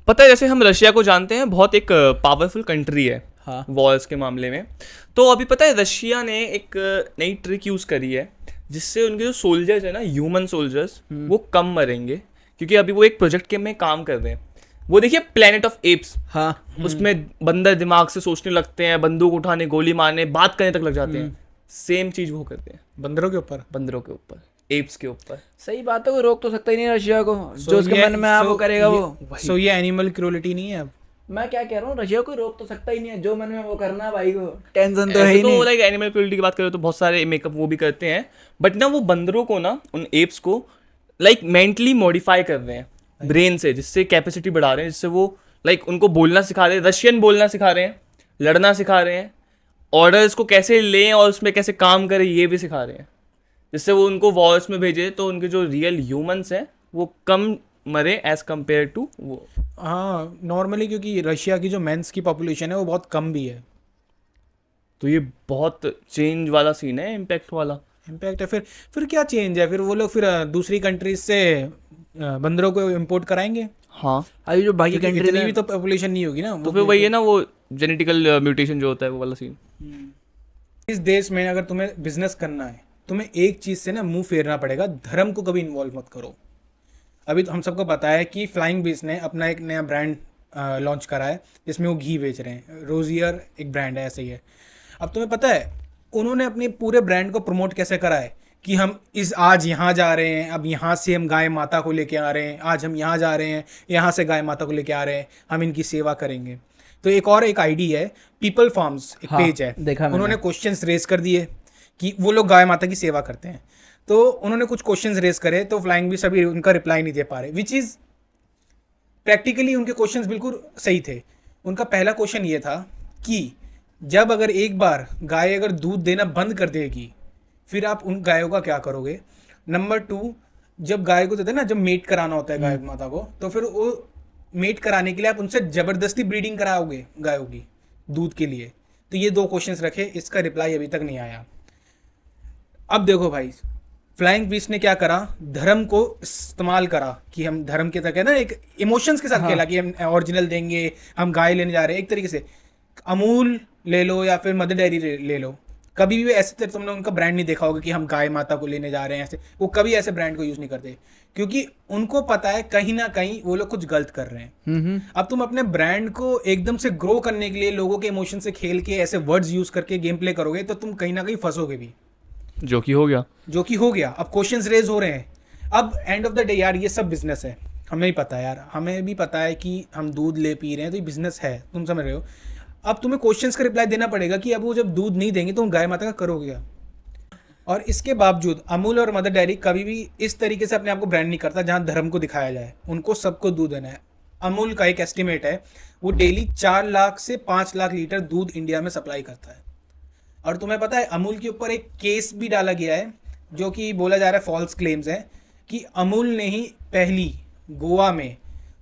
पता है जैसे हम रशिया को जानते हैं, बहुत एक पावरफुल कंट्री है हाँ वॉर्स के मामले में। तो अभी पता है रशिया ने एक नई ट्रिक यूज़ करी है जिससे उनके जो सोल्जर्स है ना, ह्यूमन सोल्जर्स, वो कम मरेंगे। क्योंकि अभी वो एक प्रोजेक्ट के में काम कर रहे हैं। वो देखिए प्लेनेट ऑफ एप्स, हाँ उसमें बंदर दिमाग से सोचने लगते हैं, बंदूक उठाने, गोली मारने, बात करने तक लग जाते हैं। सेम चीज़ वो करते हैं बंदरों के ऊपर। बंदरों के ऊपर, एप्स के ऊपर। सही बात है, कोई रोक तो सकता ही नहीं रशिया को, जो उसके मन में आया वो करेगा वो। सो ये एनिमल क्रूरलिटी नहीं है अब? मैं क्या कह रहा हूँ, रशिया को रोक तो सकता ही नहीं है, जो मन में वो करना है भाई को, टेंशन तो है ऐसे ही तो नहीं। लाइक एनिमल क्रूरल्टी की बात करें तो बहुत सारे मेकअप वो भी करते हैं, बट ना वो बंदरों को ना, उन एप्स को लाइक मेंटली मॉडिफाई कर रहे हैं ब्रेन से, जिससे कैपेसिटी बढ़ा रहे हैं, जिससे वो लाइक उनको बोलना सिखा रहे हैं, रशियन बोलना सिखा रहे हैं, लड़ना सिखा रहे हैं, ऑर्डर्स को कैसे लें और उसमें कैसे काम करें ये भी सिखा रहे हैं, जिससे वो उनको वॉर्स में भेजे तो उनके जो रियल ह्यूमंस हैं वो कम मरे एज कम्पेयर टू वो। हाँ नॉर्मली, क्योंकि रशिया की जो मेंस की पॉपुलेशन है वो बहुत कम भी है। तो ये बहुत चेंज वाला सीन है, इम्पैक्ट वाला। इम्पैक्ट है। फिर क्या चेंज है? फिर वो लोग फिर दूसरी कंट्रीज से बंदरों को इंपोर्ट कराएंगे। हाँ, अभी जो बाकी क्योंकि कंट्री इतनी भी तो पॉपुलेशन नहीं होगी ना। तो फिर वही है ना, वो जेनेटिकल म्यूटेशन जो होता है वो वाला सीन। इस देश में अगर तुम्हें बिजनेस करना है, तुम्हें एक चीज से ना मुंह फेरना पड़ेगा, धर्म को कभी इन्वॉल्व मत करो। अभी तो हम सबको पता है कि फ्लाइंग बीस ने अपना एक नया ब्रांड लॉन्च करा है जिसमें वो घी बेच रहे हैं। रोजियर एक ब्रांड है, ऐसे ही है। अब तुम्हें पता है उन्होंने अपने पूरे ब्रांड को प्रमोट कैसे करा है कि हम आज यहाँ जा रहे हैं, अब यहाँ से हम गाय माता को लेके आ रहे हैं, आज हम यहाँ जा रहे हैं, यहाँ से गाय माता को लेके आ रहे हैं, हम इनकी सेवा करेंगे। तो एक आईडी है पीपल फार्म्स, एक पेज है, देखा मैंने। उन्होंने क्वेश्चंस रेज कर दिए कि वो लोग गाय माता की सेवा करते हैं। तो उन्होंने कुछ क्वेश्चंस रेज करे तो फ्लाइंग भी सभी उनका रिप्लाई नहीं दे पा रहे, विच इज़ प्रैक्टिकली उनके क्वेश्चंस बिल्कुल सही थे। उनका पहला क्वेश्चन ये था कि जब अगर एक बार गाय अगर दूध देना बंद कर देगी फिर आप उन गायों का क्या करोगे। नंबर 2, जब गाय को देते हैं ना, जब मेट कराना होता है गाय माता को, तो फिर वो मेट कराने के लिए आप उनसे जबरदस्ती ब्रीडिंग कराओगे गायों की दूध के लिए। तो ये 2 क्वेश्चंस रखे, इसका रिप्लाई अभी तक नहीं आया। अब देखो भाई, फ्लाइंग बीस्ट ने क्या करा, धर्म को इस्तेमाल करा कि हम धर्म के तक है ना, एक इमोशंस के साथ खेला कि हम ओरिजिनल देंगे, हम गाय लेने जा रहे हैं। एक तरीके से अमूल ले लो या फिर मदर डेयरी ले लो, कभी भी ऐसे तरह तुमने उनका ब्रांड नहीं देखा होगा कि हम गाय माता को लेने जा रहे हैं। ऐसे वो कभी ऐसे ब्रांड को यूज़ नहीं करते, क्योंकि उनको पता है कहीं ना कहीं वो लोग कुछ गलत कर रहे हैं। अब तुम अपने ब्रांड को एकदम से ग्रो करने के लिए लोगों के इमोशन से खेल के ऐसे वर्ड्स यूज़ करके गेम प्ले करोगे तो तुम कहीं ना कहीं फंसोगे भी, जो कि हो गया। अब क्वेश्चंस रेज हो रहे हैं। अब एंड ऑफ द डे यार, ये सब बिजनेस है, हमें भी पता है यार, हमें भी पता है कि हम दूध ले पी रहे हैं तो ये बिजनेस है, तुम समझ रहे हो। अब तुम्हें क्वेश्चंस का रिप्लाई देना पड़ेगा कि अब वो जब दूध नहीं देंगे तो तुम गाय माता का करोगे क्या। और इसके बावजूद अमूल और मदर डेयरी कभी भी इस तरीके से अपने आप को ब्रांड नहीं करता जहाँ धर्म को दिखाया जाए। उनको सबको दूध देना है। अमूल का एक एस्टिमेट है, वो डेली 4 लाख से 5 लाख लीटर दूध इंडिया में सप्लाई करता है। और तुम्हें पता है अमूल के ऊपर एक केस भी डाला गया है, जो कि बोला जा रहा है फॉल्स क्लेम्स है, कि अमूल ने ही पहली गोवा में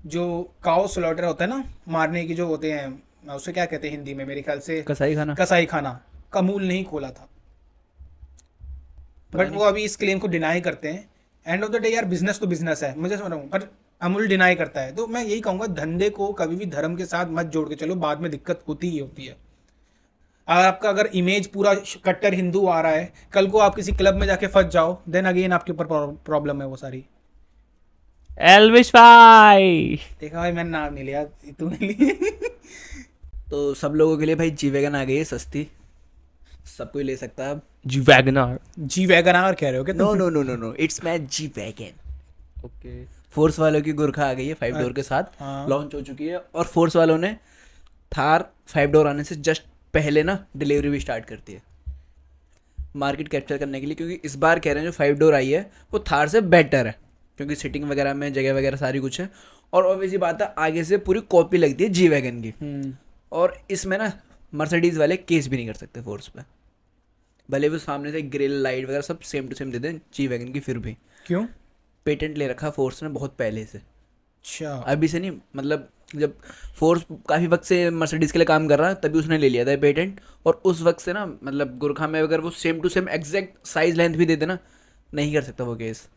जो काउ स्लॉटर होता है ना, मारने की जो होते हैं, उसे क्या कहते हैं हिंदी में, मेरे ख्याल से कसाई खाना, अमूल ने ही खोला था। बट वो अभी इस क्लेम को डिनाई करते हैं। एंड ऑफ द डे यार, बिजनेस तो बिजनेस है, मुझे समझ रहा हूँ, पर अमूल डिनाई करता है। तो मैं यही कहूँगा, धंधे को कभी भी धर्म के साथ मत जोड़ के चलो, बाद में दिक्कत होती ही होती है। आपका अगर इमेज पूरा कट्टर हिंदू आ रहा है, कल को आप किसी क्लब में जाके फंस जाओ, देन अगेन आपके ऊपर प्रॉब्लम है वो सारी। एल्विश भाई, देखा भाई, मैंने नाम नहीं लिया, तूने लिया। तो सब लोगों के लिए भाई जी वैगन आ गई है सस्ती, सब कोई ले सकता है अब। जी वैगनर। जी वैगनर कह रहे हो क्या? No no no no no, it's my G wagon. Okay. Force वालों की गुरखा आ गई है 5 डोर के साथ, लॉन्च हो चुकी है। और फोर्स वालों ने थार 5 डोर आने से जस्ट पहले ना डिलीवरी भी स्टार्ट करती है, मार्केट कैप्चर करने के लिए। क्योंकि इस बार कह रहे हैं जो 5 डोर आई है वो थार से बेटर है, क्योंकि सिटिंग वगैरह में जगह वगैरह सारी कुछ है। और ऑब्वियसली बात है, आगे से पूरी कॉपी लगती है जी वैगन की। और इसमें ना मर्सिडीज़ वाले केस भी नहीं कर सकते फोर्स पे, भले वो सामने से ग्रिल लाइट वगैरह सब सेम टू सेम दे दें जी वैगन की, फिर भी। क्यों? पेटेंट ले रखा फोर्स ने बहुत पहले से, अच्छा। अभी से नहीं, मतलब जब फोर्स काफ़ी वक्त से मर्सिडीज़ के लिए काम कर रहा है तभी उसने ले लिया था पेटेंट। और उस वक्त से ना, मतलब गुरखा में अगर वो same to same exact size length भी दे देना, नहीं कर सकता वो केस।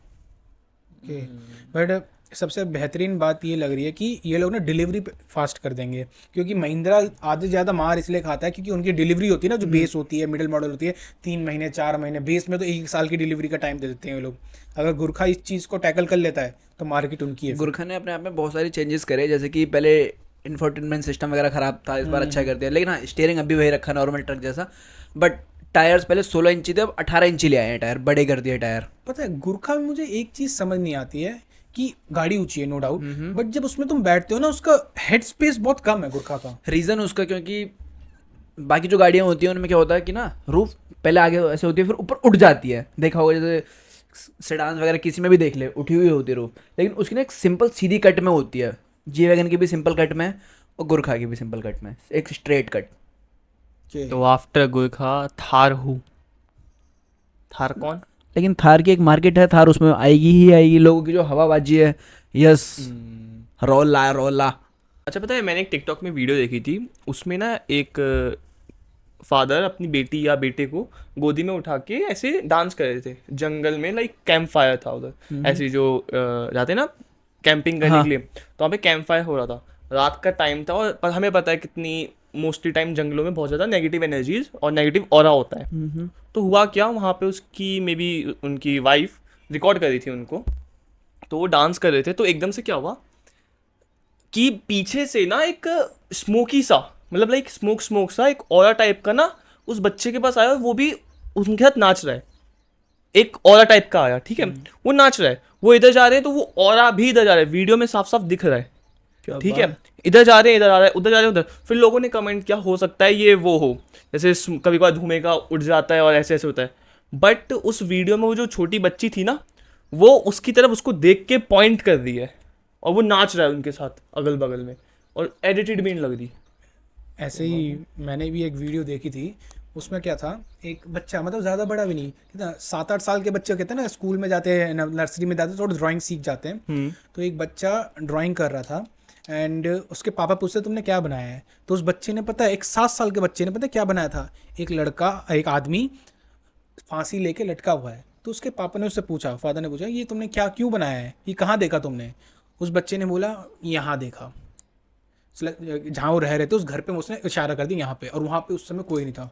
ओके, बट सबसे बेहतरीन बात ये लग रही है कि ये लोग ना डिलीवरी फास्ट कर देंगे, क्योंकि महिंद्रा आधे से ज़्यादा मार इसलिए खाता है क्योंकि उनकी डिलीवरी होती है ना, जो बेस होती है, मिडिल मॉडल होती है, 3 महीने 4 महीने, बेस में तो 1 साल की डिलीवरी का टाइम दे देते हैं ये लोग। अगर गुरखा इस चीज़ को टैकल कर लेता है तो मार्केट उनकी है। गुरखा ने अपने आप में बहुत सारी चेंजेस करे, जैसे कि पहले इंफोटेनमेंट सिस्टम वगैरह खराब था, इस बार अच्छा कर दिया, लेकिन हाँ स्टीयरिंग अभी वही रखा नॉर्मल ट्रक जैसा, बट टायर्स पहले 16 इंची थे, अब 18 इंची ले आए हैं टायर, बड़े कर दिए टायर। पता है गुरखा में मुझे एक चीज़ समझ नहीं आती है कि गाड़ी ऊंची है नो डाउट, बट जब उसमें तुम बैठते हो ना उसका हेड स्पेस बहुत कम है गुरखा का। रीज़न उसका क्योंकि बाकी जो गाड़ियाँ होती हैं उनमें क्या होता है कि ना रूफ पहले आगे ऐसे होती है, फिर ऊपर उठ जाती है, देखा होगा जैसे सेडान वगैरह किसी में भी देख ले उठी हुई होती है रूफ, लेकिन उसकी ना एक सिंपल सीधी कट में होती है, जी वैगन की भी सिंपल कट में और गुरखा की भी सिंपल कट में, एक स्ट्रेट कट। तो आफ्टर गुरखा थार हूँ, थार कौन? लेकिन थार की एक मार्केट है, थार उसमें आएगी ही आएगी, लोगों की जो हवाबाजी है, यस रोला रोला। अच्छा पता है मैंने एक टिकटॉक में वीडियो देखी थी, उसमें ना एक फादर अपनी बेटी या बेटे को गोदी में उठा के ऐसे डांस कर रहे थे जंगल में, लाइक कैंप फायर था उधर, ऐसे जो जाते हैं ना कैंपिंग करने के लिए, तो वहाँ पे कैंप फायर हो रहा था, रात का टाइम था, और पर हमें पता है कितनी मोस्टली टाइम जंगलों में बहुत ज़्यादा नेगेटिव एनर्जीज और नेगेटिव ऑरा होता है। तो हुआ क्या, वहाँ पे उसकी मे बी उनकी वाइफ रिकॉर्ड कर रही थी उनको, तो वो डांस कर रहे थे, तो एकदम से क्या हुआ कि पीछे से ना एक स्मोकी सा, मतलब लाइक स्मोक सा एक ऑरा टाइप का ना उस बच्चे के पास आया, और वो भी उनके साथ नाच रहा है, एक ऑरा टाइप का आया, ठीक है, वो नाच रहा है, वो इधर जा रहे हैं तो वो ऑरा भी इधर जा रहा है, वीडियो में साफ साफ दिख रहा है, ठीक है, इधर जा रहे हैं, इधर आ रहा है, उधर जा रहे हैं, उधर। फिर लोगों ने कमेंट किया हो सकता है ये वो हो, जैसे कभी कभार धुएं उड़ जाता है और ऐसे ऐसे होता है, बट उस वीडियो में वो जो छोटी बच्ची थी ना, वो उसकी तरफ उसको देख के पॉइंट कर रही है, और वो नाच रहा है उनके साथ अगल बगल में, और एडिटेड भी नहीं लग रही। ऐसे ही मैंने भी एक वीडियो देखी थी, उसमें क्या था, एक बच्चा, मतलब ज़्यादा बड़ा भी नहीं, कितना 7-8 साल के बच्चे कहते हैं ना, स्कूल में जाते हैं, नर्सरी में जाते हैं, थोड़ा ड्राइंग सीख जाते हैं, तो एक बच्चा ड्राइंग कर रहा था, एंड उसके पापा पूछते तुमने क्या बनाया है, तो उस बच्चे ने, पता है, एक 7 साल के बच्चे ने पता है क्या बनाया था, एक लड़का, एक आदमी फांसी लेके लटका हुआ है। तो उसके पापा ने उससे पूछा, फादर ने पूछा, ये तुमने क्या क्यों बनाया है, ये कहाँ देखा तुमने? उस बच्चे ने बोला यहाँ देखा, जहाँ वो रह रहे थे उस घर पे उसने इशारा कर दिया यहाँ पे, और वहाँ पे उस समय कोई नहीं था।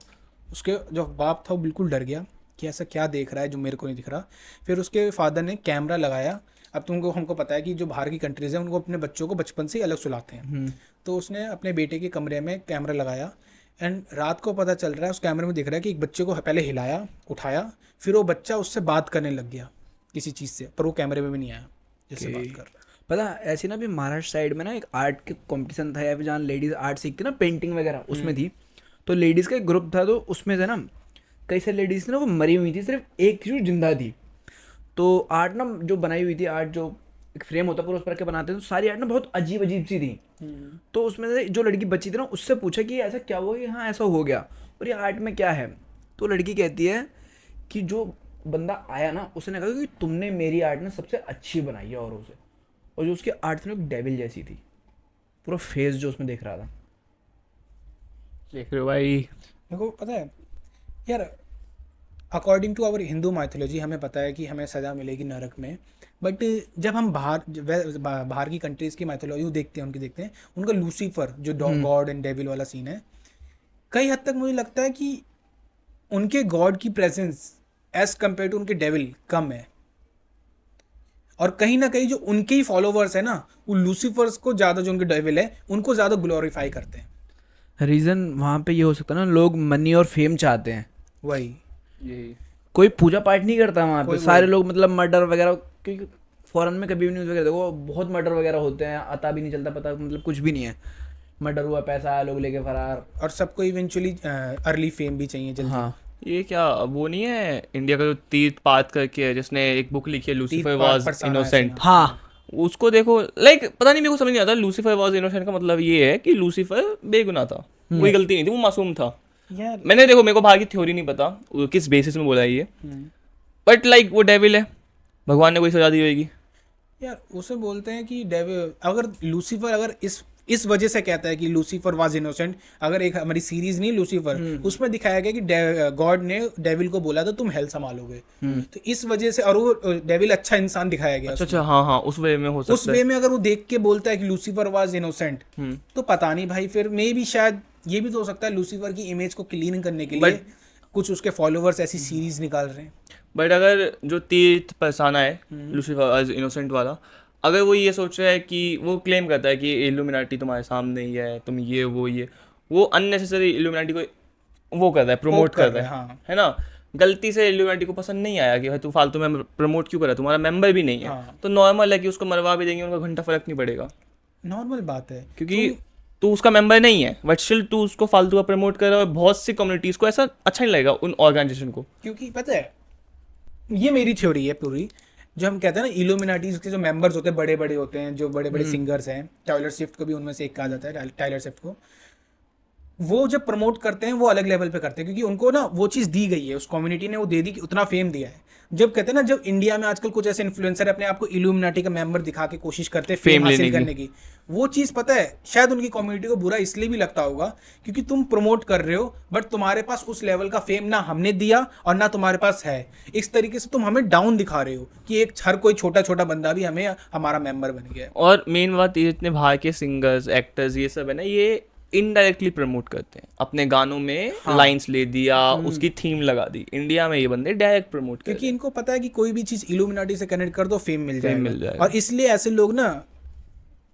उसके जो बाप था वो बिल्कुल डर गया कि ऐसा क्या देख रहा है जो मेरे को नहीं दिख रहा। फिर उसके फादर ने कैमरा लगाया। अब तुमको हमको पता है कि जो बाहर की कंट्रीज़ हैं उनको अपने बच्चों को बचपन से ही अलग सुलाते हैं, तो उसने अपने बेटे के कमरे में कैमरा लगाया, एंड रात को पता चल रहा है उस कैमरे में दिख रहा है कि एक बच्चे को पहले हिलाया, उठाया, फिर वो बच्चा उससे बात करने लग गया किसी चीज़ से, पर वो कैमरे में भी नहीं आया जिससे बात कर रहा। पता ऐसी ना, भी महाराष्ट्र साइड में ना एक आर्ट के कंपटीशन था, या फिर जहाँ लेडीज आर्ट सीखती ना, पेंटिंग वगैरह, उसमें थी, तो लेडीज़ का एक ग्रुप था, तो उसमें से ना कई सारी लेडीज़ ना वो मरी हुई थी, सिर्फ एक जो जिंदा थी। तो आर्ट ना जो बनाई हुई थी, आर्ट जो एक फ्रेम होता है पूरा उस पर के बनाते हैं, तो सारी आर्ट ना बहुत अजीब अजीब सी थी। तो उसमें से जो लड़की बची थी ना, उससे पूछा कि ऐसा क्या हुआ, कि हाँ ऐसा हो गया, और ये आर्ट में क्या है। तो लड़की कहती है कि जो बंदा आया ना, उसने कहा कि तुमने मेरी आर्ट ना सबसे अच्छी बनाई है औरों से, और जो उसकी आर्ट थी ना एक डेविल जैसी थी, पूरा फेस जो उसमें देख रहा था। देख रहे हो भाई, मेरे को पता है यार, according to our Hindu mythology हमें पता है कि हमें सज़ा मिलेगी नरक में, बट जब हम बाहर की कंट्रीज़ की माइथोलॉजी देखते हैं, उनकी देखते हैं, उनका लूसीफर जो गॉड एंड डेविल वाला सीन है, कई हद तक मुझे लगता है कि उनके गॉड की प्रेजेंस एज कम्पेयर टू उनके डेविल कम है, और कहीं ना कहीं जो उनके ही फॉलोवर्स है ना, वो लूसीफर्स को ज़्यादा, जो उनके डेविल है उनको ज़्यादा ग्लोरीफाई करते हैं। रीज़न वहाँ पे ये हो सकता है ना, लोग मनी और फेम चाहते हैं, वही यही कोई पूजा पाठ नहीं करता वहाँ पे, सारे लोग मतलब मर्डर वगैरह, क्योंकि फॉरेन में कभी भी न्यूज़ वगैरह देखो बहुत मर्डर वगैरह होते हैं, आता भी नहीं चलता, पता मतलब कुछ भी नहीं है, मर्डर हुआ, पैसा आया, लोग लेके फरार, और सबको इवेंचुअली अर्ली फेम भी चाहिए जल्दी। हाँ। ये क्या वो नहीं है इंडिया का जो तीर्थ पाथ करके है, जिसने एक बुक लिखी है लूसीफर वाज इनोसेंट, हाँ उसको देखो, लाइक पता नहीं, मेरे को समझ नहीं आता लूसीफर वाज इनोसेंट का मतलब ये है कि लूसीफर बेगुनाह था, कोई गलती नहीं थी, वो मासूम था। यार मैंने देखो, मेरे को बाहर की थ्योरी नहीं पता वो किस बेसिस में बोला है ये, बट लाइक वो डेविल है, भगवान ने कोई सजा दी होगी। यार उसे बोलते हैं कि डेविल, अगर लूसीफर अगर इस इस वजह से कहता है कि लूसीफर वाज इनोसेंट। अगर एक हमारी सीरीज नहीं लूसीफर, उसमें दिखाया गया कि गॉड ने डेविल को बोला था तुम हेल संभालोगे, तो इस वजह से, और वो डेविल अच्छा इंसान दिखाया गया। अच्छा, हाँ हाँ, उस वे में हो सकता उस वे में अगर वो देख के बोलता है कि लूसीफर वाज इनोसेंट, तो पता नहीं भाई, फिर मे भी शायद ये भी तो हो सकता है लूसीफर की इमेज को क्लीन करने के लिए कुछ उसके फॉलोवर्स ऐसी सीरीज निकाल रहे हैं। बट अगर जो तीर्थ परसाना है लूसीफर एज इनोसेंट वाला, अगर वो ये सोच रहा है कि वो क्लेम करता है कि इल्यूमिनाटी तुम्हारे सामने ही है, तुम ये वो अननेसेसरी इल्यूमिनाटी को वो कर रहा है, प्रमोट कर रहा है, हाँ। है ना। गलती से इल्यूमिनाटी को पसंद नहीं आया कि भाई तू फालतू में प्रमोट क्यों कर रहा है, तुम्हारा मेंबर भी नहीं है, हाँ। तो नॉर्मल है कि उसको मरवा भी देंगे, उनका घंटा फर्क नहीं पड़ेगा, नॉर्मल बात है, क्योंकि तू उसका मेंबर नहीं है, बट स्टिल तू उसको फालतू का प्रमोट कर रहा है, और बहुत सी कम्युनिटीज़ को ऐसा अच्छा नहीं लगेगा, उन ऑर्गेनाइजेशन को। क्योंकि पता है, ये मेरी थ्योरी है पूरी, जो हम कहते हैं ना इल्यूमिनाटीज के जो मेंबर्स होते हैं, बड़े बड़े होते हैं, जो बड़े बड़े सिंगर्स हैं, टायलर स्विफ्ट को भी उनमें से एक कहा जाता है, टायलर स्विफ्ट को, वो जब प्रमोट करते हैं वो अलग लेवल पे करते हैं, क्योंकि उनको ना वो चीज़ दी गई है, उस कम्युनिटी ने वो दे दी कि उतना फेम दिया है। जब कहते हैं ना, जब इंडिया में आजकल कुछ ऐसे इन्फ्लुएंसर अपने आप को इल्यूमिनाटी का मेंबर दिखा के कोशिश करते हैं फेम हासिल करने की, वो चीज़ पता है शायद उनकी कम्युनिटी को बुरा इसलिए भी लगता होगा क्योंकि तुम प्रमोट कर रहे हो, बट तुम्हारे पास उस लेवल का फेम ना हमने दिया और ना तुम्हारे पास है। इस तरीके से तुम हमें डाउन दिखा रहे हो कि एक हर कोई छोटा छोटा बंदा भी हमें हमारा मेंबर बन गया है। और मेन बात ये, इतने बाहर के सिंगर्स, एक्टर्स, ये सब है ना, ये इनडायरेक्टली प्रमोट करते हैं, अपने गानों में लाइंस ले दिया, उसकी थीम लगा दी। इंडिया में ये बंदे डायरेक्ट प्रमोट करते हैं, क्योंकि इनको पता है कि कोई भी चीज़ इल्यूमिनाटी से कनेक्ट कर दो फेम मिल जाएगा, जाएगा। और इसलिए ऐसे लोग ना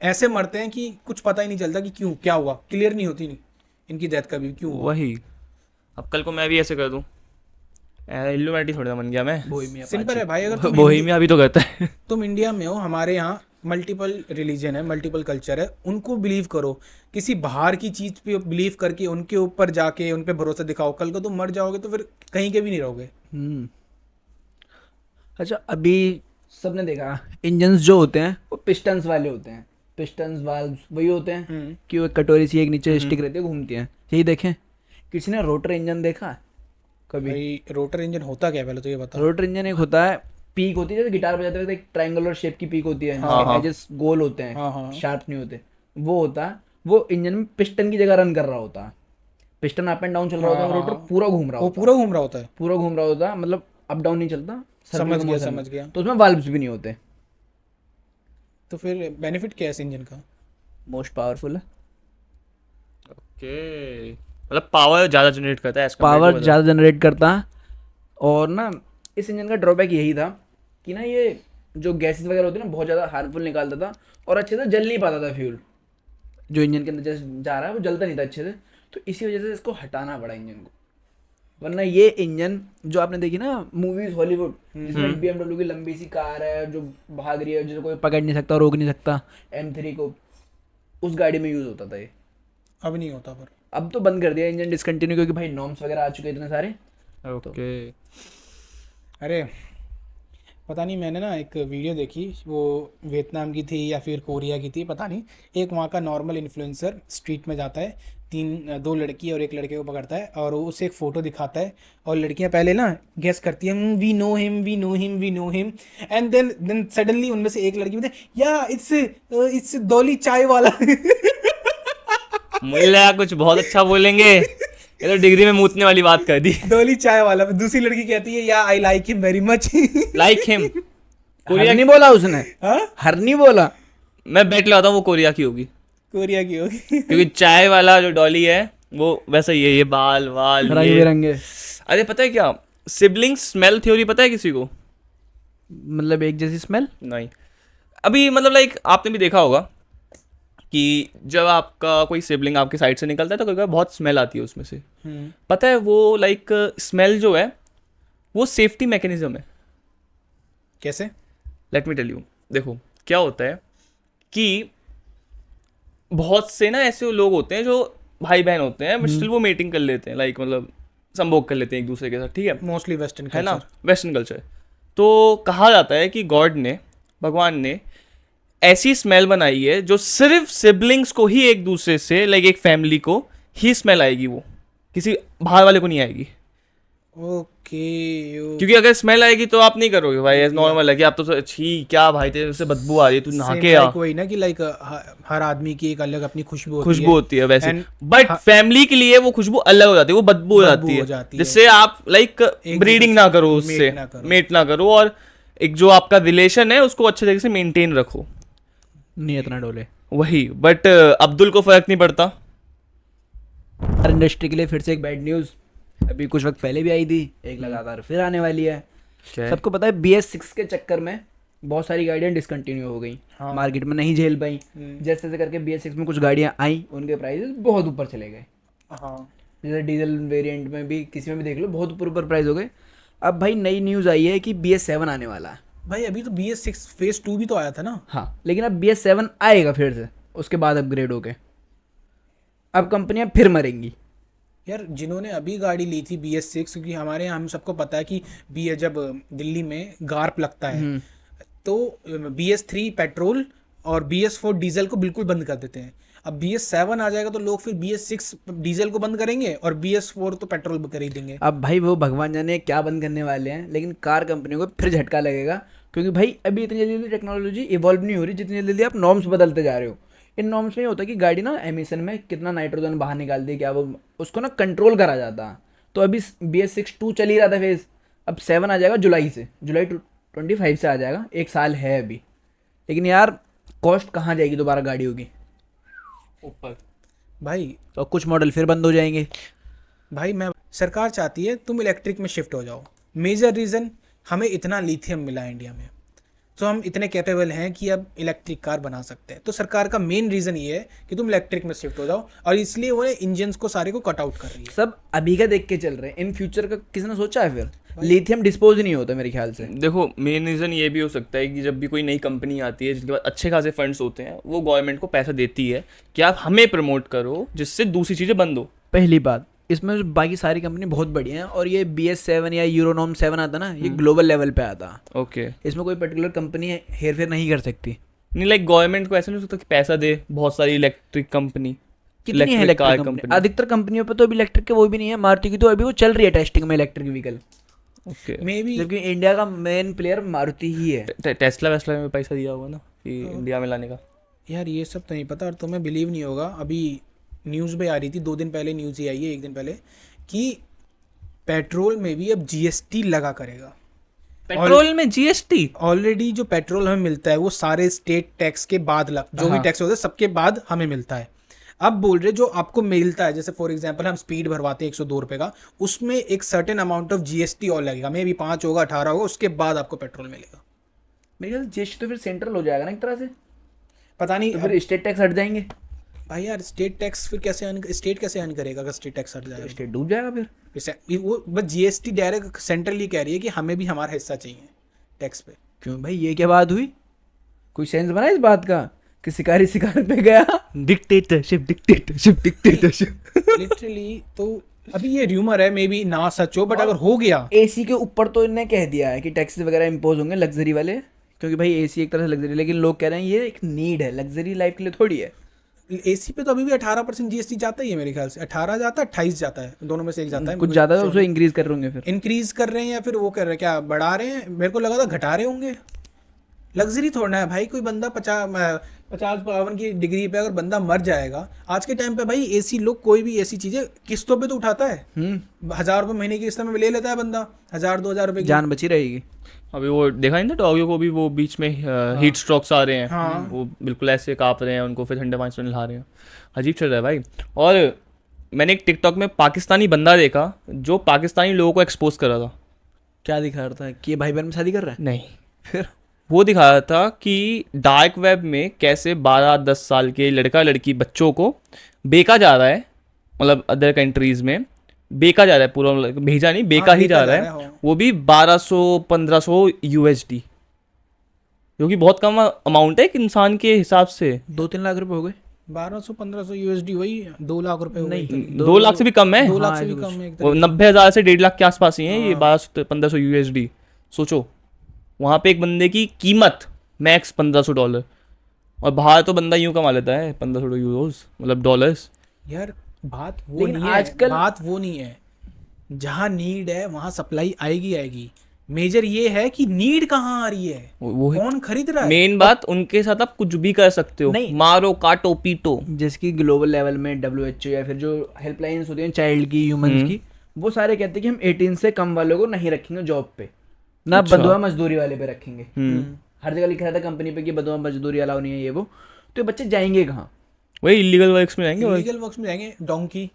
ऐसे मरते हैं कि कुछ पता ही नहीं चलता कि क्यों, क्या हुआ, क्लियर नहीं होती नहीं इनकी डेथ कभी क्यों हुआ। वही, अब कल को मैं भी ऐसे कर दूं, इल्यूमिनाटी थोड़ा बन गया मैं। सिंपल है भाई, अगर बोहेमिया भी तो करता है। तुम इंडिया में हो, हमारे यहाँ मल्टीपल रिलीजन है, मल्टीपल कल्चर है, उनको बिलीव करो। किसी बाहर की चीज़ पे बिलीव करके उनके ऊपर जाके उन पे भरोसा दिखाओ, कल को तुम मर जाओगे तो फिर कहीं के भी नहीं रहोगे। अच्छा, अभी सबने देखा इंजन्स जो होते हैं वो पिस्टन्स वाले होते हैं, पिस्टन्स वाल्व्स वही होते हैं कि वो कटोरी सी एक नीचे स्टिक रहती है, घूमती है। यही देखें, किसी ने रोटर इंजन देखा है कभी? भाई रोटर इंजन होता क्या, पहले तो ये बताओ। रोटर इंजन एक होता है, पीक होती है, जैसे गिटार बजाते वक्त एक ट्रायंगुलर शेप की पीक होती है, एजेस गोल होते हैं, शार्प नहीं होते, वो होता है। वो इंजन में पिस्टन की जगह रन कर रहा होता है, पिस्टन अप एंड डाउन चल रहा होता है, रोटर पूरा घूम रहा होता है, पूरा घूम रहा होता है, पूरा घूम रहा होता है, मतलब अप डाउन नहीं चलता। समझ गया। तो उसमें वाल्व्स भी नहीं होते। तो फिर बेनिफिट क्या है इस इंजन का? मोस्ट पावरफुल है, ओके, मतलब पावर ज़्यादा जनरेट करता है, पावर ज़्यादा जनरेट करता है। और ना इस इंजन का ड्रॉबैक यही था कि ना ये जो गैसेस वगैरह होती है ना, बहुत ज़्यादा हार्मफुल निकालता था, और अच्छे से जल नहीं पाता था फ्यूल जो इंजन के अंदर जैसे जा रहा है, वो जलता नहीं था अच्छे से। तो इसी वजह से इसको हटाना पड़ा इंजन को, वरना ये इंजन जो आपने देखी ना मूवीज हॉलीवुड, जिसमें BMW की लंबी सी कार है जो भाग रही है, जिसे कोई पकड़ नहीं सकता, रोक नहीं सकता, M3 को, उस गाड़ी में यूज़ होता था ये। अब नहीं होता, पर अब तो बंद कर दिया इंजन, डिसकंटिन्यू, क्योंकि भाई नॉर्म्स वगैरह आ चुके हैं इतने सारे। ओके, अरे पता नहीं, मैंने ना एक वीडियो देखी, वो वियतनाम की थी या फिर कोरिया की थी, पता नहीं। एक वहाँ का नॉर्मल इन्फ्लुएंसर स्ट्रीट में जाता है, दो लड़की और एक लड़के को पकड़ता है, और वो उसे एक फ़ोटो दिखाता है, और लड़कियाँ पहले ना गेस करती हैं, we know him we know him we know him, and then suddenly उनमें से एक लड़की बोलती है, या इट्स डॉली चाय वाला। मुझे लगा कुछ बहुत अच्छा बोलेंगे, ये तो डिग्री में मूतने वाली बात कर दी। डॉली चाय वाला। दूसरी लड़की कहती है, या I like him very much. Like him, Korea नहीं बोला उसने, हर नहीं बोला, मैं बेट लगाता हूँ वो कोरिया की होगी, कोरिया की होगी, क्योंकि चाय वाला जो डॉली है वो वैसा ही है, ये बाल रंग बिरंगे। अरे पता है क्या, सिबलिंग स्मेल थ्योरी पता है किसी को? मतलब एक जैसी स्मेल नहीं, अभी मतलब लाइक आपने भी देखा होगा कि जब आपका कोई सिबलिंग आपके साइड से निकलता है तो कभी बहुत स्मेल आती है उसमें से। पता है वो लाइक स्मेल जो है वो सेफ्टी मैकेनिज्म है। कैसे? लेट मी टेल यू, देखो क्या होता है कि बहुत से ना ऐसे लोग होते हैं जो भाई बहन होते हैं, बट स्टिल वो मेटिंग कर लेते हैं, लाइक मतलब संभोग कर लेते हैं एक दूसरे के साथ, ठीक है, मोस्टली वेस्टर्न है ना, वेस्टर्न कल्चर। तो कहा जाता है कि गॉड ने, भगवान ने ऐसी स्मेल बनाई है जो सिर्फ सिबलिंग्स को ही एक दूसरे से, लाइक एक फैमिली को ही स्मेल आएगी, वो किसी बाहर वाले को नहीं आएगी। क्योंकि अगर स्मेल आएगी तो आप नहीं करोगे भाई, ऐसा नॉर्मल है कि आप तो छी क्या भाई तेरे से बदबू आ रही है, तू नहा के आ। वही ना कि लाइक हर आदमी की एक अलग अपनी खुशबू होती है वैसे, And बट फैमिली के लिए वो खुशबू अलग हो जाती है, वो बदबू हो जाती हो है, जाती है। जिससे आप लाइक ब्रीडिंग ना करो उससे, मेट ना करो, और एक जो आपका रिलेशन है उसको अच्छे तरीके से मेंटेन रखो, नहीं इतना डोले। वही। बट अब्दुल को फर्क नहीं पड़ता। हर इंडस्ट्री के लिए फिर से एक बैड न्यूज़ अभी कुछ वक्त पहले भी आई थी, एक लगातार फिर आने वाली है। सबको पता है BS6 के चक्कर में बहुत सारी गाड़ियाँ डिसकंटिन्यू हो गई, मार्केट में नहीं झेल पाई। जैसे जैसे करके BS6 में कुछ गाड़ियाँ आई, उनके प्राइसेस बहुत ऊपर चले गए। जैसे डीजल वेरिएंट में भी किसी में भी देख लो बहुत ऊपर प्राइस हो गए। अब भाई नई न्यूज़ आई है कि BS7 आने वाला है। भाई अभी तो BS6 फेज 2 भी तो आया था ना। हाँ, लेकिन अब BS7 आएगा फिर से, उसके बाद अपग्रेड होके। अब कंपनियां फिर मरेंगी यार, जिन्होंने अभी गाड़ी ली थी BS6, क्योंकि हमारे यहाँ हम सबको पता है कि जब दिल्ली में गार्प लगता है तो BS3 पेट्रोल और BS4 डीजल को बिल्कुल बंद कर देते हैं। अब BS7 आ जाएगा तो लोग फिर BS6 डीजल को बंद करेंगे और BS4 तो पेट्रोल खरीदेंगे। अब भाई वो भगवान जाने क्या बंद करने वाले हैं, लेकिन कार कंपनियों को फिर झटका लगेगा, क्योंकि भाई अभी इतनी जल्दी टेक्नोलॉजी इवॉल्व नहीं हो रही जितनी जल्दी आप नॉर्म्स बदलते जा रहे हो। इन नॉर्म्स में ये होता है कि गाड़ी ना एमिशन में कितना नाइट्रोजन बाहर निकाल दी, क्या वो उसको ना कंट्रोल करा जाता है। तो अभी BS6 2 चल ही रहा था फेज, अब 7 आ जाएगा जुलाई 25 से आ जाएगा, 1 साल है अभी। लेकिन यार कॉस्ट कहाँ जाएगी दोबारा गाड़ियों की ऊपर भाई। और कुछ मॉडल फिर बंद हो जाएंगे। भाई मैं सरकार चाहती है तुम इलेक्ट्रिक में शिफ्ट हो जाओ। मेजर रीज़न, हमें इतना लिथियम मिला है इंडिया में, तो हम इतने कैपेबल हैं कि अब इलेक्ट्रिक कार बना सकते हैं। तो सरकार का मेन रीज़न ये है कि तुम इलेक्ट्रिक में शिफ्ट हो जाओ, और इसलिए वो इंजन्स को सारे को कट आउट कर रही है। सब अभी का देख के चल रहे हैं, इन फ्यूचर का किसी ने सोचा है? फिर लिथियम डिस्पोज ही नहीं होता मेरे ख्याल से। देखो मेन रीज़न ये भी हो सकता है कि जब भी कोई नई कंपनी आती है जिसके पास अच्छे खासे फंड्स होते हैं, वो गवर्नमेंट को पैसा देती है कि आप हमें प्रमोट करो जिससे दूसरी चीज़ें बंद हो। पहली बात, इसमें बाकी सारी कंपनी बहुत बढ़िया हैं, और ये BS7 या यूरोनॉम 7 आता ना, ये ग्लोबल लेवल पे आता। ओके, इसमें कोई पर्टिकुलर कंपनी हेर फेर नहीं कर सकती। नहीं लाइक गवर्नमेंट को ऐसा नहीं हो सकता कि पैसा दे बहुत सारी इलेक्ट्रिक कंपनी, कितनी है इलेक्ट्रिक कंपनी? अधिकतर कंपनियों पे तो अभी इलेक्ट्रिक के वो भी नहीं है। मारुति की तो अभी वो चल रही है टेस्टिंग में electric vehicle. Okay, may be जबकि इंडिया का मेन प्लेयर मारुति ही है। टेस्ला वेस्ला में पैसा दिया होगा ना कि इंडिया में लाने का। यार ये सब तो नहीं पता, और तुम्हें बिलीव नहीं होगा, अभी न्यूज़ भी आ रही थी 2 दिन पहले, न्यूज़ ही आई है 1 दिन पहले, कि पेट्रोल में भी अब GST लगा करेगा। पेट्रोल में GST? ऑलरेडी जो पेट्रोल हमें मिलता है वो सारे स्टेट टैक्स के बाद जो भी टैक्स होता है सबके बाद हमें मिलता है। अब बोल रहे जो आपको मिलता है, जैसे फॉर एग्जांपल हम स्पीड भरवाते हैं 102 रुपये का, उसमें एक सर्टेन अमाउंट ऑफ GST और लगेगा, मे भी 5 होगा 18 होगा, उसके बाद आपको पेट्रोल मिलेगा। मेरे ख्याल GST तो फिर सेंट्रल हो जाएगा ना एक तरह से, पता नहीं। तो फिर स्टेट टैक्स हट जाएंगे। भाई यार स्टेट टैक्स फिर कैसे स्टेट कैसे अर्न करेगा अगर स्टेट टैक्स हट जाएगा? स्टेट डूब जाएगा फिर। वो बस GST डायरेक्ट सेंट्रल ये कह रही है कि हमें भी हमारा हिस्सा चाहिए टैक्स पे। क्यों भाई, ये क्या बात हुई? कोई सेंस बना इस बात का कि शिकारी शिकार पे गया? डिक्टेटरशिप। लिटरली तो अभी ये र्यूमर है, मे बी ना सच हो, बट अगर हो गया। AC के ऊपर तो इन्हें कह दिया है कि टैक्सेस वगैरह इम्पोज होंगे लग्जरी वाले, क्योंकि भाई AC एक तरह से लग्जरी, लेकिन लोग कह रहे हैं ये एक नीड है, लग्जरी लाइफ के लिए थोड़ी है। AC पे तो अभी भी 18% GST जाता ही है मेरे ख्याल से। 18 जाता है, 28 जाता है, दोनों में से एक जाता है। कुछ ज़्यादा है, उसे इंक्रीज कर रहे होंगे फिर। इंक्रीज कर रहे हैं या फिर वो कर रहे हैं, क्या बढ़ा रहे हैं? मेरे को लगा था घटा रहे होंगे। लग्जरी थोड़ा है भाई, कोई बंदा 50-52 की डिग्री पे अगर बंदा मर जाएगा आज के टाइम पे, भाई AC लोग कोई भी ऐसी चीजें किस्तों पे तो उठाता है। 1000 रुपये महीने की किस्त में ले लेता है बंदा, 1000-2000 रुपये की। जान बची रहेगी। अभी वो देखा नहीं था डॉगियों को भी, वो बीच में हीट स्ट्रोक्स आ रहे हैं, वो बिल्कुल ऐसे काँप रहे हैं, उनको फिर ठंडे पानी से नहला रहे हैं। अजीब चल रहा है भाई। और मैंने एक टिकटॉक में पाकिस्तानी बंदा देखा जो पाकिस्तानी लोगों को एक्सपोज कर रहा था। क्या दिखा रहा था कि भाई बहन में शादी कर रहा है? नहीं, फिर वो दिखा रहा था कि डार्क वेब में कैसे 12-10 साल के लड़का लड़की बच्चों को बेचा जा रहा है, मतलब अदर कंट्रीज में बेचा जा रहा है, पूरा भेजा नहीं, बेचा ही जा रहा है। वो भी 1200-1500 USD, जो कि बहुत कम अमाउंट है एक इंसान के हिसाब से। 2-3 लाख रुपए हो गए। 1200-1500 USD वही 2 लाख रुपए। नहीं, 2 लाख से भी कम है। 2 लाख से भी कम है। वो 90,000 से 1.5 लाख के आसपास ही है ये 1200-1500 USD। सोचो वहाँ पे एक बंदे की कीमत मैक्स $1500, और बाहर तो बंदा यूं कमा लेता है 1500 यूरोज, मतलब डॉलर्स। यार बात वो लेकिन नहीं है, आजकल बात वो नहीं है। जहाँ नीड है वहाँ सप्लाई आएगी आएगी। मेजर ये है कि नीड कहाँ आ रही है, वो कौन खरीद रहा है। मेन बात, उनके साथ आप कुछ भी कर सकते हो, नहीं। मारो काटो पीटो। जिसकी ग्लोबल लेवल में WHO या फिर जो हेल्पलाइंस होती हैं चाइल्ड की, ह्यूमंस की, वो सारे कहते हैं कि हम 18 से कम वालों को नहीं रखेंगे जॉब पे, ना अच्छा। बंधुआ मजदूरी वाले पे रखेंगे। हर जगह लिखा रहता है कंपनी पे कि बंधुआ मजदूरी अलाउ नहीं है ये वो, तो ये बच्चे जाएंगे कहाँ? वही इलीगल वर्क्स में जाएंगे। इलीगल वर्क्स में जाएंगे, डोंकी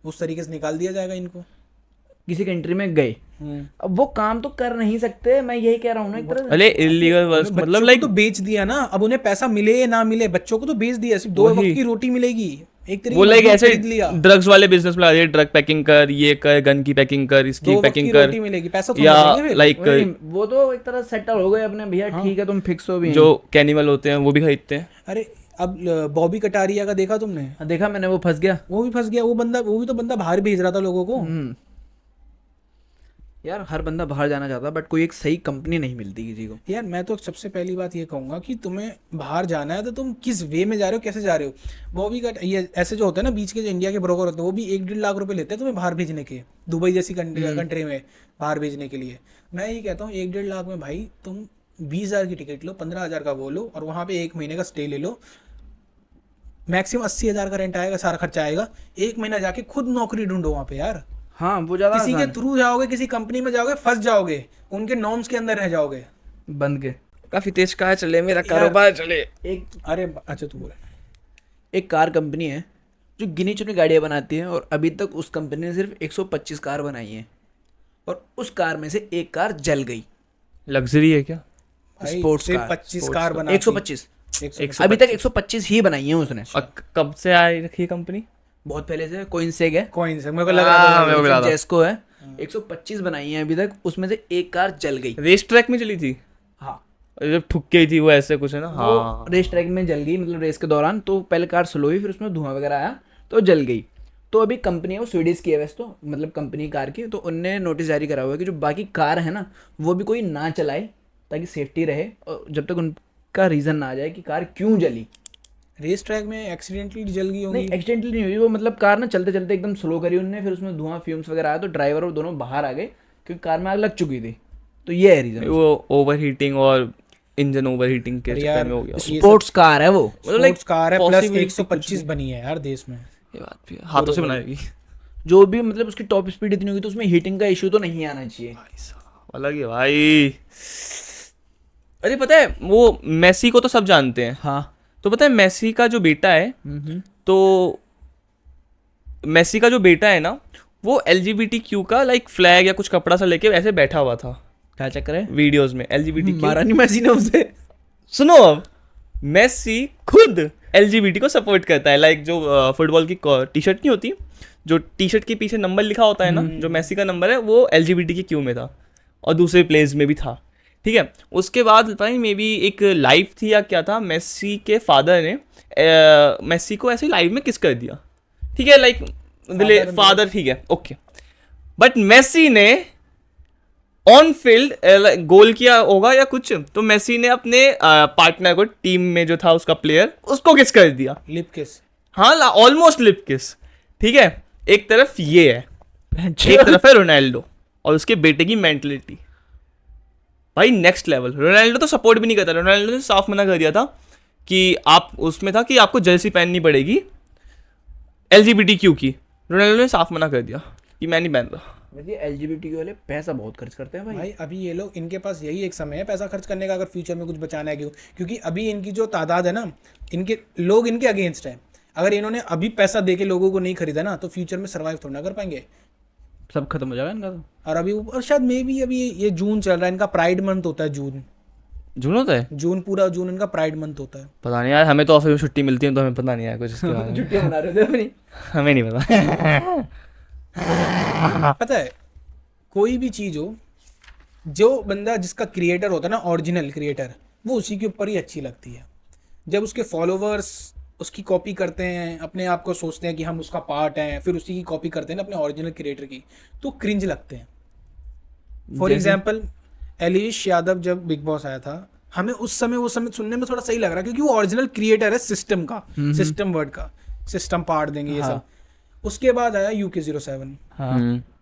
उस तरीके से निकाल दिया जाएगा इनको। किसी कंट्री में गए, अब वो काम तो कर नहीं सकते, मैं यही कह रहा हूँ ना एक तरह से। अरे इलीगल वर्क्स मतलब बच्चों लाइक को तो बेच दिया ना, अब उन्हें पैसा मिले या ना मिले, बच्चों को तो बेच दिया, सिर्फ 2 वक्त की रोटी मिलेगी, एक तरीके वो लाइक मजदूर ऐसे खरीद लिया, ड्रग्स वाले बिजनेस में आ रही, ड्रग पैकिंग कर, ये कर, गन की पैकिंग कर, 2 इसकी वक्त पैकिंग की कर, रोटी मिलेगी, पैसा तो या मिलेंगे फिर। लाइक वही, वो तो एक तरह सेटल हो गए अपने, भैया ठीक है तुम फिक्स हो भी हैं। जो कैनिमल होते हैं वो भी खरीदते हैं। अरे अब बॉबी कटारिया का देखा तुमने? हाँ, देखा मैंने, वो फंस गया। वो भी फंस गया, वो भी तो बंदा बाहर भेज रहा था लोगों को। यार हर बंदा बाहर जाना चाहता है, बट कोई एक सही कंपनी नहीं मिलती किसी को। यार मैं तो सबसे पहली बात ये कहूंगा कि तुम्हें बाहर जाना है तो तुम किस वे में जा रहे हो, कैसे जा रहे हो। बॉबी का ये ऐसे जो होता है ना बीच के जो इंडिया के ब्रोकर होते हैं, वो भी 1-1.5 लाख रुपए लेते हैं तुम्हें बाहर भेजने के, दुबई जैसी कंट्री में बाहर भेजने के लिए। मैं ये कहता हूँ 1-1.5 लाख में भाई तुम 20,000 की टिकट लो, 15,000 का वो लो, और वहाँ पे 1 महीने का स्टे ले लो, मैक्सिमम 80,000 का रेंट आएगा, सारा खर्चा आएगा। 1 महीना जाके खुद नौकरी ढूंढो वहाँ पे यार, हाँ वो ज्यादा किसी के थ्रू जाओगे, किसी कंपनी में जाओगे, फंस जाओगे, उनके नॉर्म्स के अंदर रह जाओगे। बंद के। काफी तेज कहा चले, मेरा कारोबार चले। एक अरे अच्छा तू बोल। एक कार कंपनी है जो गिनी चुनी गाड़ियाँ बनाती है, और अभी तक उस कंपनी ने सिर्फ 125 कार बनाई है, और उस कार में से एक कार जल गई। लग्जरी है क्या? भाई, स्पोर्ट्स सिर्फ कार, 25 कार बना 125 100 अभी तक 125 ही बनाई है उसने। कब से आई रखी है कंपनी? बहुत पहले से कोइनसेग है, कॉइन से मेरे को लग रहा था। मेरे को लगा था। जेस्को है, 125 बनाई है अभी तक, उसमें से एक कार जल गई। रेस ट्रैक में चली थी, हाँ, जब ठुक गई थी वो, ऐसे कुछ है ना। हाँ वो रेस ट्रैक में जल गई, मतलब रेस के दौरान। तो पहले कार स्लो हुई, फिर उसमें धुआं वगैरह आया तो जल गई। तो अभी कंपनी है वो स्वीडिश की है वैसे तो, मतलब कंपनी कार की, तो उनने नोटिस जारी करा हुआ है कि जो बाकी कार है ना वो भी कोई ना चलाए, ताकि सेफ्टी रहे, और जब तक उनका रीज़न ना आ जाए कि कार क्यों जली। रेस ट्रैक में एक्सीडेंटली जल गई होगी। नहीं, एक्सीडेंटली नहीं हुई वो, मतलब कार ना चलते चलते एकदम स्लो करी उनने, फिर उसमें धुआं फ्यूम्स वगैरह आया, तो ड्राइवर और दोनों बाहर आ गए क्योंकि कार में आग लग चुकी थी। तो ये है रीज़न। वो ओवर हीटिंग और इंजन ओवर हीटिंग के अरे चक्कर यार, में हो गया। स्पोर्ट्स कार है वो, मतलब लाइक स्पोर्ट्स कार है, प्लस possibility 125 बनी है यार देश में। ये बात भी है, हाथों से बनाएगी। जो भी मतलब उसकी टॉप स्पीड इतनी होगी तो उसमें हीटिंग का इशू तो नहीं आना चाहिए। अलग है भाई। अरे पता है वो मेसी को तो सब जानते हैं, हाँ। तो पता है मेसी का जो बेटा है, तो मेसी का जो बेटा है ना, वो LGBTQ का लाइक फ्लैग या कुछ कपड़ा सा लेके ऐसे बैठा हुआ था क्या चक्कर है? वीडियोस में। LGBTQ मारा नहीं मैसी ने उसे। सुनो, अब मेसी खुद LGBT को सपोर्ट करता है। लाइक जो फुटबॉल की टी शर्ट नहीं होती, जो टी शर्ट के पीछे नंबर लिखा होता है ना, जो मेसी का नंबर है, वो LGBTQ में था और दूसरे प्लेस में भी था। ठीक है, उसके बाद पता नहीं मे बी एक लाइव थी या क्या था, मेसी के फादर ने मेसी को ऐसे लाइव में किस कर दिया। ठीक है, लाइक फादर, ठीक है, ओके। बट मेसी ने ऑन फील्ड गोल किया होगा या कुछ, तो मेसी ने अपने पार्टनर को, टीम में जो था उसका प्लेयर, उसको किस कर दिया। लिप किस। हाँ, ऑलमोस्ट लिप किस। ठीक है, एक तरफ ये है, एक तरफ है रोनाल्डो और उसके बेटे की मेंटलिटी। भाई नेक्स्ट लेवल। रोनाल्डो तो सपोर्ट भी नहीं करता, रोनाल्डो ने साफ मना कर दिया था कि आप उसमें था कि आपको जर्सी पहननी पड़ेगी LGBTQ की। रोनाल्डो ने साफ मना कर दिया कि मैं नहीं पहन रहा। वैसे LGBT वाले पैसा बहुत खर्च करते हैं भाई। भाई अभी ये लोग, इनके पास यही एक समय है पैसा खर्च करने का, अगर फ्यूचर में कुछ बचाना है। क्योंकि अभी इनकी जो तादाद है ना, इनके लोग इनके अगेंस्ट है। अगर इन्होंने अभी पैसा दे के लोगों को नहीं खरीदा ना, तो फ्यूचर में सर्वाइव थोड़ा ना कर पाएंगे, सब खत्म हो जाएगा इनका तो। और अभी और शायद मे भी अभी ये जून चल रहा है, इनका प्राइड मंथ होता है। जून होता है? जून पूरा जून इनका प्राइड मंथ होता है। पता नहीं यार, हमें तो ऑफिस में छुट्टी मिलती है तो हमें पता नहीं है कुछ इसके बारे में। छुट्टियां मना रहे थे अपनी। हमें नहीं पता। पता है, कोई भी चीज़ हो, जो बंदा जिसका क्रिएटर होता है ना, ओरिजिनल क्रिएटर, वो उसी के ऊपर ही अच्छी लगती है। जब उसके फॉलोवर्स उसकी कॉपी करते हैं, अपने आप को सोचते हैं कि हम उसका पार्ट हैं, फिर उसी की कॉपी करते हैं ना अपने ओरिजिनल क्रिएटर की, तो क्रिंज लगते हैं। फॉर एग्जाम्पल, एलिश यादव जब बिग बॉस आया था, हमें उस समय वो समय सुनने में थोड़ा सही लग रहा है, क्योंकि वो ओरिजिनल क्रिएटर है सिस्टम का, सिस्टम वर्ड का, सिस्टम पार्ट देंगे ये सब। उसके बाद आया UK07,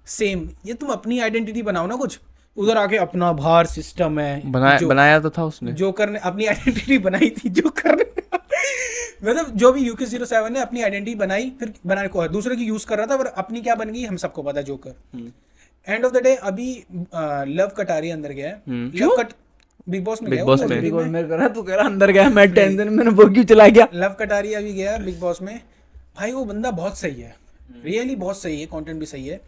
सेम, ये तुम अपनी आइडेंटिटी बनाओ ना कुछ, उधर आके अपना भार सिस्टम है। बनाया तो था उसने। जोकर ने अपनी आइडेंटिटी बनाई थी, जोकर ने मतलब जो भी UK07 ने अपनी आइडेंटिटी बनाई, फिर बनाने को दूसरे की यूज कर रहा था, पर अपनी क्या बन गई हम सबको पता, joker. End of the day अभी लव कटारी अंदर गया है। लव कट बिग बॉस में Big गया Boss वो में। लव बिग बॉस में करा, तू कह रहा अंदर गया, मैं टेंशन में, मैंने वो क्यों चला गया। लव कटारी अभी गया बिग बॉस में। भाई वो बंदा बहुत सही है, रियली बहुत सही है, कंटेंट भी सही है,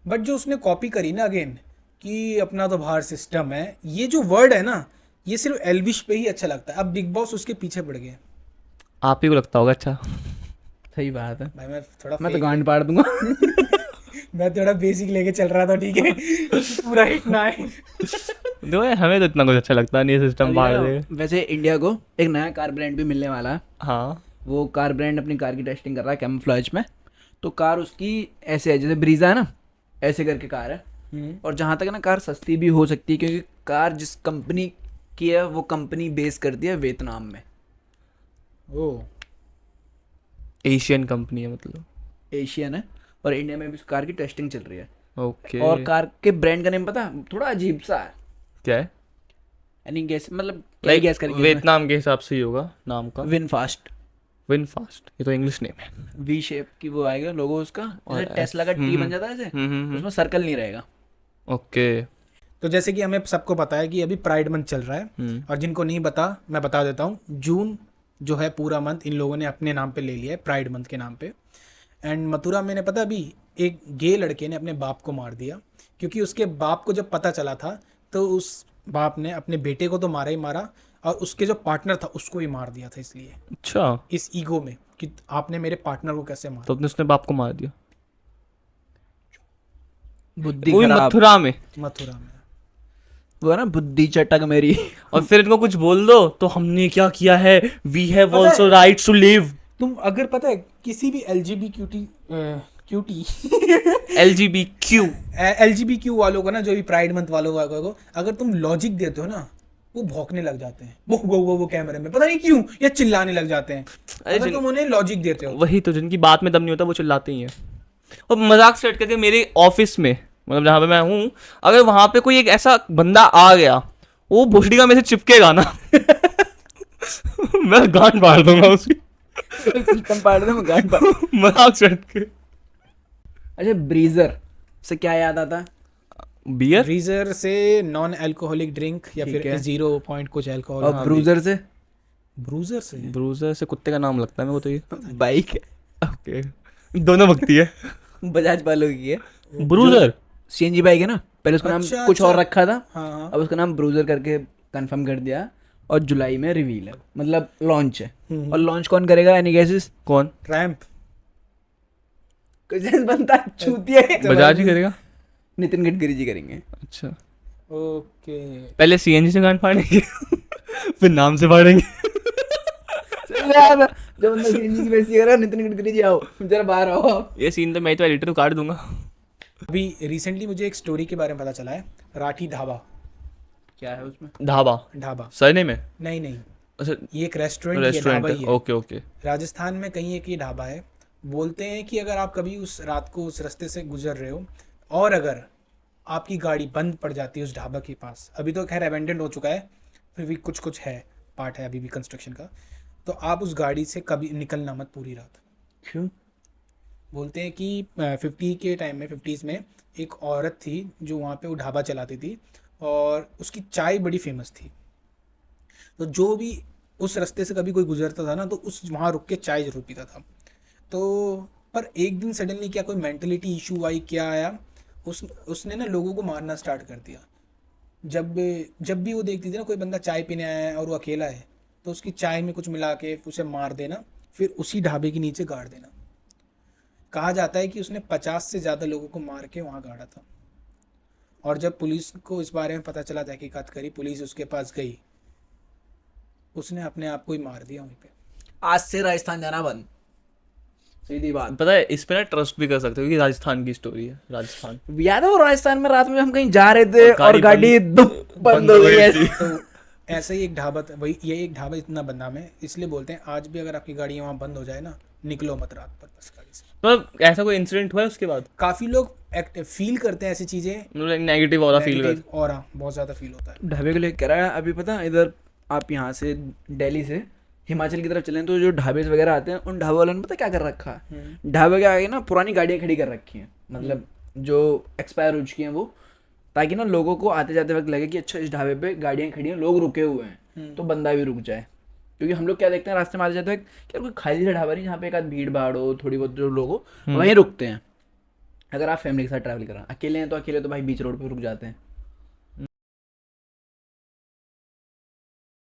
बट जो उसने कॉपी करी ना अगेन, कि अपना तो बाहर सिस्टम है, ये जो वर्ड है ना, ये सिर्फ एल्विश पे ही अच्छा लगता है। अब बिग बॉस उसके पीछे पड़ गया। आप ही को लगता होगा अच्छा। सही बात है, भाई मैं थोड़ा मैं तो गांड पाड़ दूंगा। मैं थोड़ा बेसिक लेके चल रहा था, ठीक है, पूरा हिट ना है। देखो यार, हमें तो इतना कुछ अच्छा लगता नहीं है सिस्टम बाहर से। वैसे इंडिया को एक नया कार ब्रांड भी मिलने वाला है। हाँ, वो कार ब्रांड अपनी कार की टेस्टिंग कर रहा है कैमोफ्लेज में। तो कार उसकी ऐसे है जैसे ब्रीजा है ना, ऐसे करके कार है। और जहाँ तक ना कार सस्ती भी हो सकती है, क्योंकि कार जिस कंपनी की है वो कंपनी बेस करती है वियतनाम में। ओ एशियन कंपनी है मतलब। एशियन है, और इंडिया में भी उस कार की टेस्टिंग चल रही है। ओके। और कार के ब्रांड का नेम पता है? थोड़ा अजीब सा है, क्या है? यानी गैस मतलब क्या गैस करेंगे? वियतनाम के हिसाब से ही होगा नाम का। विन फास्ट, विन फास्ट, ये तो इंग्लिश नेम है। वी शेप की वो आएगा लोगो उसका, और जैसे टेस्ला का टी बन जाता है ऐसे, उसमें सर्कल नहीं रहेगा। ओके। तो जैसे कि हमें सबको पता है कि अभी प्राइड मंथ चल रहा है, और जिनको नहीं पता मैं बता देता हूँ, जून जो है पूरा मंथ इन लोगों ने अपने नाम पे ले लिया है, प्राइड मंथ के नाम पे। एंड मथुरा में ने पता अभी एक गे लड़के ने अपने बाप को मार दिया, क्योंकि उसके बाप को जब पता चला था तो उस बाप ने अपने बेटे को तो मारा ही मारा, और उसके जो पार्टनर था उसको ही मार दिया था, इसलिए अच्छा, इस ईगो में कि आपने मेरे पार्टनर को कैसे मारा। तो अपने उसने बाप को मार दिया। बुद्धि वो भी खराब, मथुरा में। मथुरा में वो है ना बुद्धि चटक मेरी। और फिर इनको कुछ बोल दो तो हमने क्या किया है, वी हैव पता है- आल्सो राइट टू लिव। तुम अगर पता है किसी भी LGBTQ वालों को ना, जो भी प्राइड मंथ वालों को अगर तुम लॉजिक देते हो ना, वो भौंकने लग जाते हैं, वो कैमरे में, पता नहीं क्यों, या चिल्लाने लग जाते हैं। अगर तुम उन्हें लॉजिक देते हो, वही तो, जिनकी बात में दम नहीं होता वो चिल्लाते ही हैं। और मजाक से हट करके मेरे ऑफिस में, मतलब जहाँ पे मैं हूँ, अगर वहां पे कोई एक ऐसा बंदा आ गया, वो भोसड़ी में से चिपकेगा ना मैं गांड मार दूंगा उसकी। सिस्टम पाड़ दे, मैं गांड पाड़। मजाक से हट के। अच्छा, ब्रीजर से क्या याद आता? बियर। ब्रीजर से नॉन अल्कोहलिक ड्रिंक, या ठीक फिर है। 0 पॉइंट कुछ अल्कोहल। और ब्रूजर से? ब्रूजर से ब्रूजर से कुत्ते का नाम लगता है मेरे को तो ये। बाइक, ओके, दोनों भक्ति है। बजाज वालों की है। ब्रूजर सीएनजी बाइक है ना, पहले उसका नाम अच्छा, कुछ और रखा था, हाँ हाँ। अब उसका नाम ब्रूजर करके कंफर्म कर दिया, और जुलाई में रिवील है, मतलब लॉन्च है। और लॉन्च कौन करेगा? Any guesses? कौन? ट्रैम्प। कुछ बनता चूतिया है। बजाज ही करेगा। नितिन गडकरी जी करेंगे। अच्छा, ओके। पहले सीएनजी से गांड फाड़ेंगे फिर नाम से फाड़ेंगे। जब बंदा सीएनजी की बेइज्जती कर रहा है, नितिन गडकरी जी आओ जरा बाहर आओ आप। ये सीन तो मैं तो एडिटर काट दूंगा। अभी रिसेंटली मुझे एक स्टोरी के बारे में पता चला है, राठी ढाबा। क्या है उसमें? ढाबा सरने में। नहीं, अच्छा, ये एक रेस्टोरेंट, ये रेस्टोरेंट ढाबा ही है। Okay okay. राजस्थान में कहीं एक ये ढाबा है। बोलते हैं कि अगर आप कभी उस रात को उस रास्ते से गुजर रहे हो, और अगर आपकी गाड़ी बंद पड़ जाती है उस ढाबा के पास, अभी तो खैर अबेंडन हो चुका है, फिर भी कुछ है, पार्ट है अभी भी कंस्ट्रक्शन का, तो आप उस गाड़ी से कभी निकलना मत पूरी रात। क्यों? बोलते हैं कि 50 के टाइम में, 50s में एक औरत थी जो वहाँ पे वो ढाबा चलाती थी, और उसकी चाय बड़ी फेमस थी। तो जो भी उस रास्ते से कभी कोई गुजरता था ना, तो उस वहाँ रुक के चाय जरूर पीता था। तो पर एक दिन सडनली क्या कोई मेंटलिटी इशू आई, क्या आया, उसने ना लोगों को मारना स्टार्ट कर दिया। जब भी वो देखती थी ना कोई बंदा चाय पीने आया है और वो अकेला है, तो उसकी चाय में कुछ मिला के उसे मार देना, फिर उसी ढाबे के नीचे गाड़ देना। कहा जाता है कि उसने 50 से ज़्यादा लोगों को मार के वहाँ गाड़ा था। और जब पुलिस को इस बारे में पता चला, तहकीकात करी, पुलिस उसके पास गई, उसने अपने आप को ही मार दिया वहीं पे। आज से राजस्थान जाना बंद, सीधी बात। पता है, इस पे ना ट्रस्ट भी कर सकते हो कि राजस्थान की स्टोरी है। राजस्थान याद है वो राजस्थान में रात में हम कहीं जा रहे थे और और गाड़ी बंद हो गई ऐसे। तो ऐसा ही एक ढाबा था, वही ये एक ढाबा इतना बदनाम है, इसलिए बोलते हैं आज भी अगर आपकी गाड़ी वहाँ बंद हो जाए ना, निकलो मत रात पर बस गाड़ी से। तो ऐसा कोई इंसिडेंट हुआ है उसके बाद, काफी लोग फील करते हैं ऐसी चीजें, मतलब नेगेटिव ऑरा फील कर? और बहुत ज्यादा फील होता है। ढाबे को लेकर कह रहा है अभी पता है, इधर आप यहाँ से दिल्ली से हिमाचल की तरफ चलें तो जो ढाबे वगैरह आते हैं उन ढाबे वालों ने पता क्या कर रखा है, ढाबे के आगे ना पुरानी गाड़ियाँ खड़ी कर रखी हैं, मतलब जो एक्सपायर हो चुकी हैं वो, ताकि ना लोगों को आते जाते वक्त लगे कि अच्छा इस ढाबे पे गाड़ियाँ खड़ी हैं, लोग रुके हुए हैं, तो बंदा भी रुक जाए। क्योंकि हम लोग क्या देखते हैं रास्ते में आते जाते वक्त कि यार कोई खाली सा ढाबा नहीं जहाँ पे एक आध भीड़ भाड़ हो, थोड़ी बहुत जो लोग हो वहीं रुकते हैं। अगर आप फैमिली के साथ ट्रैवल कर रहे हैं, अकेले हैं तो अकेले तो भाई बीच रोड पे रुक जाते हैं,